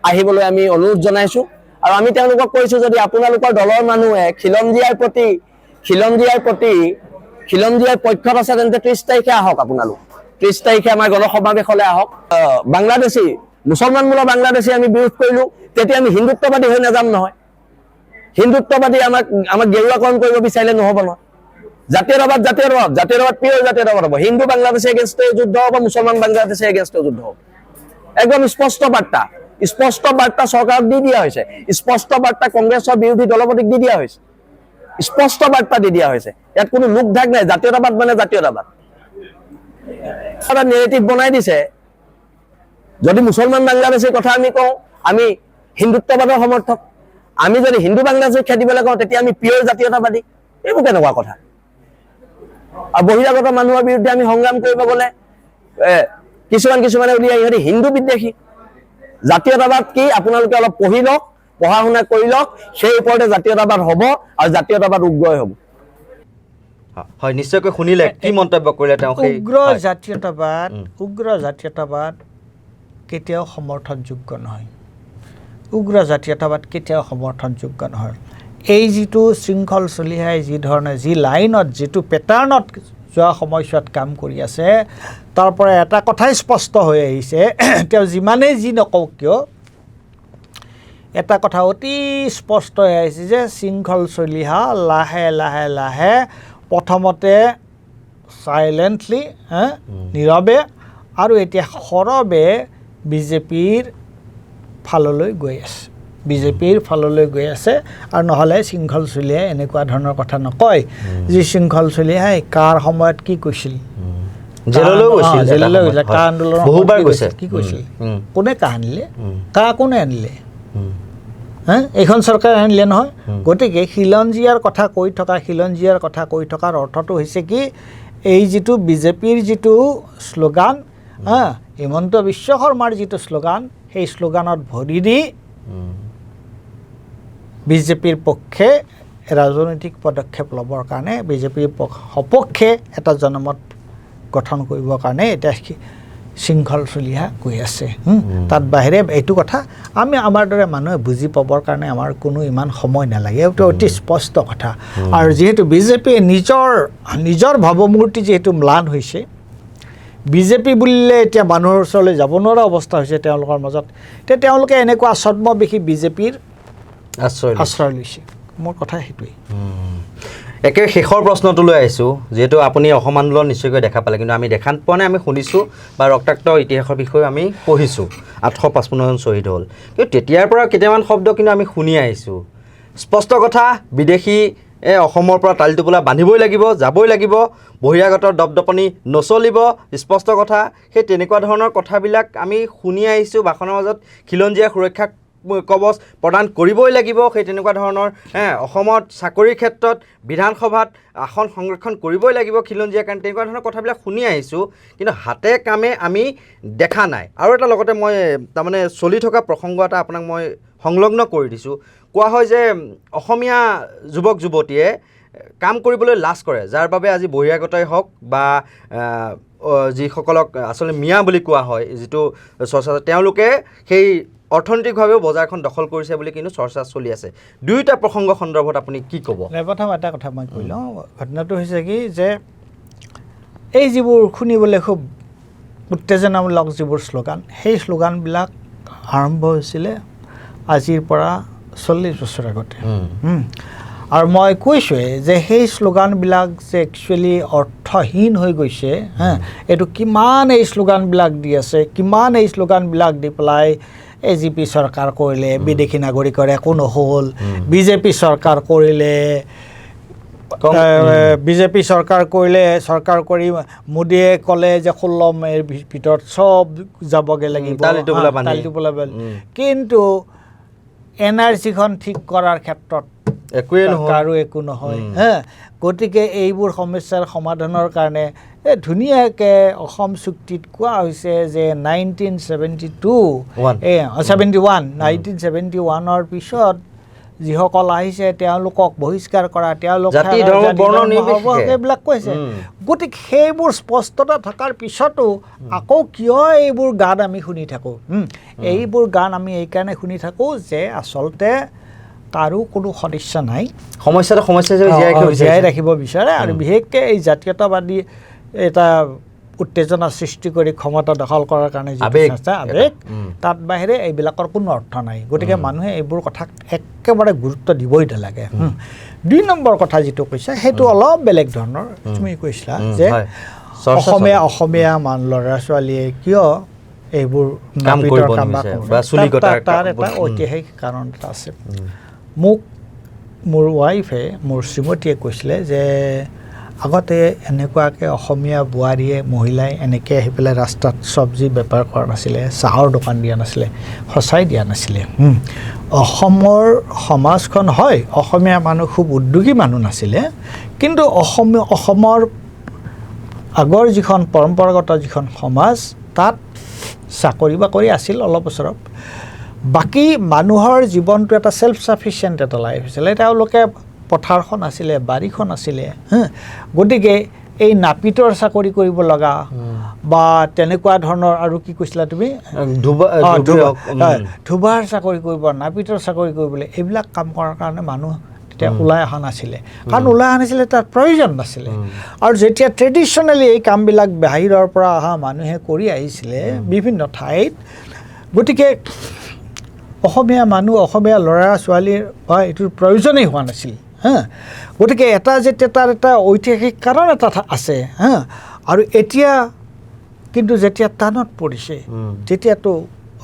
আহিবলৈ আমি অনুৰোধ জনাইছোঁ আৰু আমি তেওঁলোকক কৈছোঁ যদি আপোনালোকৰ দলৰ মানুহে খিলঞ্জীয়াৰ পক্ষত আছে তেন্তে 30 তাৰিখে আহক আপোনালোক 30 তাৰিখে আমাৰ গণসমাৱেশলৈ আহক বাংলাদেশী মুছলমানমূলক বাংলাদেশী আমি বিৰোধ কৰিলোঁ তেতিয়া আমি হিন্দুত্ববাদী হৈ নাযাম নহয় হিন্দুত্ববাদী আমাক গেৰুৱাকৰণ কৰিব বিচাৰিলে নহ'ব নহয় জাতীয়তাবাদ পিয়ৰ জাতীয়তাবাদ হ'ব হিন্দু বাংলাদেশী এগেইনষ্টে যুদ্ধ হ'ব মুছলমান বাংলাদেশী এগেইনষ্টে যুদ্ধ হ'ব একদম স্পষ্ট বাৰ্তা চৰকাৰক দি দিয়া হৈছে স্পষ্ট বাৰ্তা কংগ্ৰেছৰ বিৰোধী দলপতিক দি দিয়া হৈছে স্পষ্ট বাৰ্তা দি দিয়া হৈছে ইয়াত কোনো লোক ঢাক নাই জাতীয়তাবাদ মানে জাতীয়তাবাদ এটা নেৰেটিভ বনাই দিছে যদি মুছলমান বাংলাদেশীৰ কথা আমি কওঁ আমি হিন্দুত্ববাদৰ সমৰ্থক আমি যদি হিন্দু বাংলাদেশীক খেদিবলৈ কওঁ তেতিয়া আমি পিয়ৰ জাতীয়তাবাদী এইবোৰ কেনেকুৱা কথা আৰু বহিৰাগত মানুহৰ বিৰুদ্ধে আমি সংগ্ৰাম কৰিব গ'লে কিছুমানে উলিয়াই ইহঁতি হিন্দু বিদ্বেষী জাতীয়তাবাদ কি আপোনালোকে অলপ পঢ়ি লওক পঢ়া শুনা কৰি লওক সেই ওপৰতে জাতীয়তাবাদ হ'ব আৰু জাতীয়তাবাদ উগ্ৰই হ'ব হয় নিশ্চয়কৈ শুনিলে কি মন্তব্য কৰিলে তেওঁ উগ্ৰ জাতীয়তাবাদ কেতিয়াও সমৰ্থনযোগ্য নহয় উগ্ৰ জাতীয়তাবাদ কেতিয়াও সমৰ্থনযোগ্য নহয় এই যিটো শৃংখল চলিহাই যি ধৰণে যি লাইনত যিটো পেটাৰ্ণত যোৱা সময়ছোৱাত কাম কৰি আছে তাৰ পৰা এটা কথাই স্পষ্ট হৈ আহিছে তেওঁ যিমানেই যি নকওঁ কিয় এটা কথা অতি স্পষ্ট হৈ আহিছে যে শৃংখল চলিহা লাহে প্ৰথমতে চাইলেণ্টলি নীৰৱে আৰু এতিয়া সৰবে বিজেপিৰ ফাললৈ গৈ আছে আৰু নহ'লে শৃংখল চলিহাই এনেকুৱা ধৰণৰ কথা নকয় যি শৃংখল চলিহাই কাৰ সময়ত কি কৈছিল জেললৈ গৈছিল কা আন্দোলনৰ কি কৈছিল কোনে কোনে আনিলে এইখন চৰকাৰে আনিলে নহয় গতিকে খিলঞ্জীয়াৰ কথা কৈ থকাৰ অৰ্থটো হৈছে কি এই যিটো বিজেপিৰ যিটো শ্লোগান হিমন্ত বিশ্ব শৰ্মাৰ যিটো শ্লোগান সেই শ্লোগানত ভৰি দি বিজেপিৰ পক্ষে ৰাজনৈতিক পদক্ষেপ ল'বৰ কাৰণে বিজেপিৰ সপক্ষে এটা জনমত গঠন কৰিবৰ কাৰণে এতিয়া শৃংখল চলিয়া গৈ আছে তাত বাহিৰে এইটো কথা আমি আমাৰ দৰে মানুহে বুজি পাবৰ কাৰণে আমাৰ কোনো ইমান সময় নালাগে এইটো অতি স্পষ্ট কথা আৰু যিহেতু বিজেপিয়ে নিজৰ ভাৱমূৰ্তি যিহেতু ম্লান হৈছে বিজেপি বুলিলে এতিয়া মানুহৰ ওচৰলৈ যাব নোৱাৰা অৱস্থা হৈছে তেওঁলোকৰ মাজত এতিয়া তেওঁলোকে এনেকুৱা ছদ্মবেশী বিজেপিৰ আশ্ৰয় লৈছে মোৰ কথা সেইটোৱেই একেবাৰে শেষৰ প্ৰশ্নটো লৈ আহিছোঁ যিহেতু আপুনি অসম আন্দোলন নিশ্চয়কৈ দেখা পালে কিন্তু আমি দেখা পোৱা নাই আমি শুনিছোঁ বা ৰক্তাক্ত ইতিহাসৰ বিষয়ে আমি পঢ়িছোঁ 855জন শ্বহীদ হ'ল কিন্তু তেতিয়াৰ পৰা কেইটামান শব্দ কিন্তু আমি শুনি আহিছোঁ স্পষ্ট কথা বিদেশী অসমৰ পৰা তালি টোপোলা বান্ধিবই লাগিব যাবই লাগিব বহিৰাগতৰ দপদপনি নচলিব স্পষ্ট কথা সেই তেনেকুৱা ধৰণৰ কথাবিলাক আমি শুনি আহিছোঁ ভাষণৰ মাজত খিলঞ্জীয়া সুৰক্ষা কবচ প্ৰদান কৰিবই লাগিব সেই তেনেকুৱা ধৰণৰ অসমত চাকৰিৰ ক্ষেত্ৰত বিধানসভাত আসন সংৰক্ষণ কৰিবই লাগিব খিলঞ্জীয়া কাৰণ তেনেকুৱা ধৰণৰ কথাবিলাক শুনি আহিছোঁ কিন্তু হাতে কামে আমি দেখা নাই আৰু এটা লগতে মই তাৰমানে চলি থকা প্ৰসংগ এটা আপোনাক মই সংলগ্ন কৰি দিছোঁ কোৱা হয় যে অসমীয়া যুৱক যুৱতীয়ে কাম কৰিবলৈ লাজ কৰে যাৰ বাবে আজি বহিৰাগতই হওক বা যিসকলক আচলতে মিয়া বুলি কোৱা হয় যিটো চৰ্চা তেওঁলোকে সেই অৰ্থনৈতিকভাৱেও বজাৰখন দখল কৰিছে বুলি কিন্তু চৰ্চা চলি আছে দুয়োটা প্ৰসংগ সন্দৰ্ভত আপুনি কি ক'ব প্ৰথম এটা কথা মই কৈ লওঁ ঘটনাটো হৈছে কি যে এই যিবোৰ শুনিবলৈ খুব উত্তেজনামূলক যিবোৰ শ্লোগান সেই শ্লোগানবিলাক আৰম্ভ হৈছিলে আজিৰ পৰা 40 বছৰ আগতে আৰু মই কৈছোঁৱেই যে সেই শ্লোগানবিলাক যে একচুৱেলি অৰ্থহীন হৈ গৈছে এইটো কিমান এই শ্লোগানবিলাক দি আছে কিমান এই শ্লোগানবিলাক দি পেলাই AGP চৰকাৰ কৰিলে বিদেশী নাগৰিকৰ একো নহ'ল বিজেপি চৰকাৰ কৰিলে চৰকাৰ কৰি মোদীয়ে ক'লে যে 16 মেৰ ভিতৰত চব যাবগৈ লাগিব কিন্তু NRCখন ঠিক কৰাৰ ক্ষেত্ৰত একো নহয় গতিকে এইবোৰ সমস্যাৰ সমাধানৰ কাৰণে ধুনীয়াকৈ অসম চুক্তিত কোৱা হৈছে যে 1971 পিছত যিসকল আহিছে তেওঁলোকক বহিষ্কাৰ কৰা তেওঁলোক এইবিলাক কৈছে গতিকে সেইবোৰ স্পষ্টতা থকাৰ পিছতো আকৌ কিয় এইবোৰ গান আমি শুনি থাকোঁ এইবোৰ গান আমি এইকাৰণে শুনি থাকোঁ যে আচলতে কাৰো কোনো সদিচ্ছা নাই সমস্যা জীয়াই ৰাখিব বিচাৰে আৰু বিশেষকৈ এই জাতীয়তাবাদী এটা উত্তেজনা সৃষ্টি কৰি ক্ষমতা দখল কৰাৰ কাৰণে আবেগ তাত বাহিৰে এইবিলাকৰ কোনো অৰ্থ নাই গতিকে মানুহে এইবোৰ কথাক একেবাৰে গুৰুত্ব দিবই নালাগে 2 নম্বৰ কথা যিটো কৈছা সেইটো অলপ বেলেগ ধৰণৰ তুমি কৈছিলা যে অসমীয়া ল'ৰা ছোৱালীয়ে কিয় এইবোৰ কাম কৰিব তাৰ এটা ঐতিহাসিক কাৰণ এটা আছে মোক মোৰ ৱাইফে মোৰ শ্ৰীমতীয়ে কৈছিলে যে আগতে এনেকুৱাকৈ অসমীয়া বোৱাৰীয়ে মহিলাই এনেকৈ আহি পেলাই ৰাস্তাত চব্জি বেপাৰ কৰা নাছিলে চাহৰ দোকান দিয়া নাছিলে সঁচাই দিয়া নাছিলে অসমৰ সমাজখন হয় অসমীয়া মানুহ খুব উদ্যোগী মানুহ নাছিলে কিন্তু অসমৰ আগৰ যিখন পৰম্পৰাগত যিখন সমাজ তাত চাকৰি বাকৰি আছিল অলপ বছৰত বাকী মানুহৰ জীৱনটো এটা সেলফ সাফিচিয়েণ্ট এটা লাইফ হৈছিলে তেওঁলোকে পথাৰখন আছিলে বাৰীখন আছিলে গতিকে এই নাপিতৰ চাকৰি কৰিব লগা বা তেনেকুৱা ধৰণৰ আৰু কি কৈছিলা তুমি ধুবাৰ চাকৰি কৰিব নাপিতৰ চাকৰি কৰিবলৈ এইবিলাক কাম কৰাৰ কাৰণে মানুহ তেতিয়া ওলাই অহা নাছিলে কাৰণ ওলাই অহা নাছিলে তাৰ প্ৰয়োজন নাছিলে আৰু যেতিয়া ট্ৰেডিশ্যনেলি এই কামবিলাক বাহিৰৰ পৰা অহা মানুহে কৰি আহিছিলে বিভিন্ন ঠাইত গতিকে অসমীয়া মানুহ অসমীয়া ল'ৰা ছোৱালীৰ বা এইটোৰ প্ৰয়োজনেই হোৱা নাছিল গতিকে এটা যেতিয়া তাৰ এটা ঐতিহাসিক কাৰণ এটা আছে আৰু এতিয়া কিন্তু যেতিয়া টানত পৰিছে তেতিয়াতো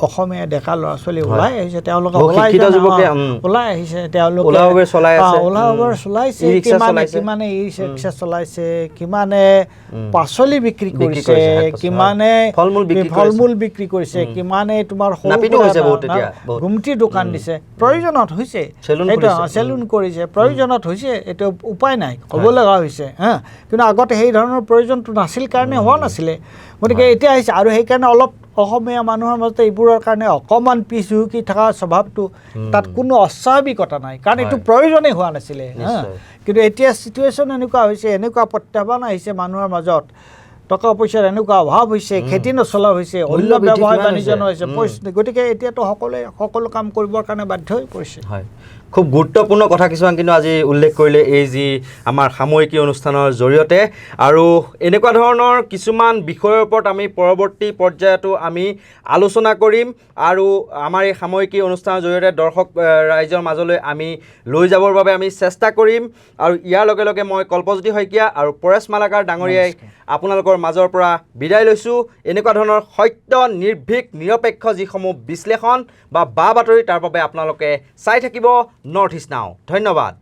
অসমীয়া ডেকা ল'ৰা ছোৱালী ওলাই আহিছে তেওঁলোকে ওলাই আহিছে তেওঁলোকে চলাইছে কিমানে ই ৰিক্সা চলাইছে কিমানে পাচলি বিক্ৰী কৰিছে কিমানে ফল মূল বিক্ৰী কৰিছে কিমানে তোমাৰ ঘুমটিৰ দোকান দিছে প্ৰয়োজনত হৈছে চেলুন কৰিছে প্ৰয়োজনত হৈছে এইটো উপায় নাই ক'ব লগা হৈছে কিন্তু আগতে সেই ধৰণৰ প্ৰয়োজনটো নাছিল কাৰণে হোৱা নাছিলে গতিকে এতিয়া আহিছে আৰু সেইকাৰণে অলপ অসমীয়া মানুহৰ মাজতে এইবোৰৰ কাৰণে অকণমান পিছ হুকি থকা স্বভাৱটো তাত কোনো অস্বাভাৱিকতা নাই কাৰণ এইটো প্ৰয়োজনেই হোৱা নাছিলে কিন্তু এতিয়া চিটুৱেশ্যন এনেকুৱা হৈছে এনেকুৱা প্ৰত্যাহ্বান আহিছে মানুহৰ মাজত টকা পইচাৰ এনেকুৱা অভাৱ হৈছে, খেতি নচলা হৈছে, অন্য মূল্য বৃদ্ধি ব্যৱসায় কিমান বাণিজ্য হৈছে? নহৈছে পৰিস্থিতি। গতিকে এতিয়াতো সকলো কাম কৰিবৰ কাৰণে বাধ্য হৈ পৰিছে। হয়, খুব গুৰুত্বপূৰ্ণ কথা কিছুমান কিন্তু আজি উল্লেখ কৰিলে এই যি আমাৰ সাময়িকী অনুষ্ঠানৰ জৰিয়তে। আৰু এনেকুৱা ধৰণৰ কিছুমান বিষয়ৰ ওপৰত আমি পৰৱৰ্তী পৰ্যায়তো আমি আলোচনা কৰিম আৰু আমাৰ এই সাময়িকী অনুষ্ঠানৰ জৰিয়তে দৰ্শক ৰাইজৰ মাজলৈ আমি লৈ যাবৰ বাবে আমি চেষ্টা কৰিম। আৰু ইয়াৰ লগে লগে মই কল্পজ্যোতি শইকীয়া আৰু পৰেশ মালাকাৰ ডাঙৰীয়াই আপোনালোকৰ মাজৰ পৰা বিদায় লৈছোঁ। এনেকুৱা ধৰণৰ সত্য, নিৰ্ভীক, নিৰপেক্ষ যিসমূহ বিশ্লেষণ বা বাতৰি তাৰ বাবে আপোনালোকে চাই থাকিব নৰ্থ ইষ্ট নাও। ধন্যবাদ।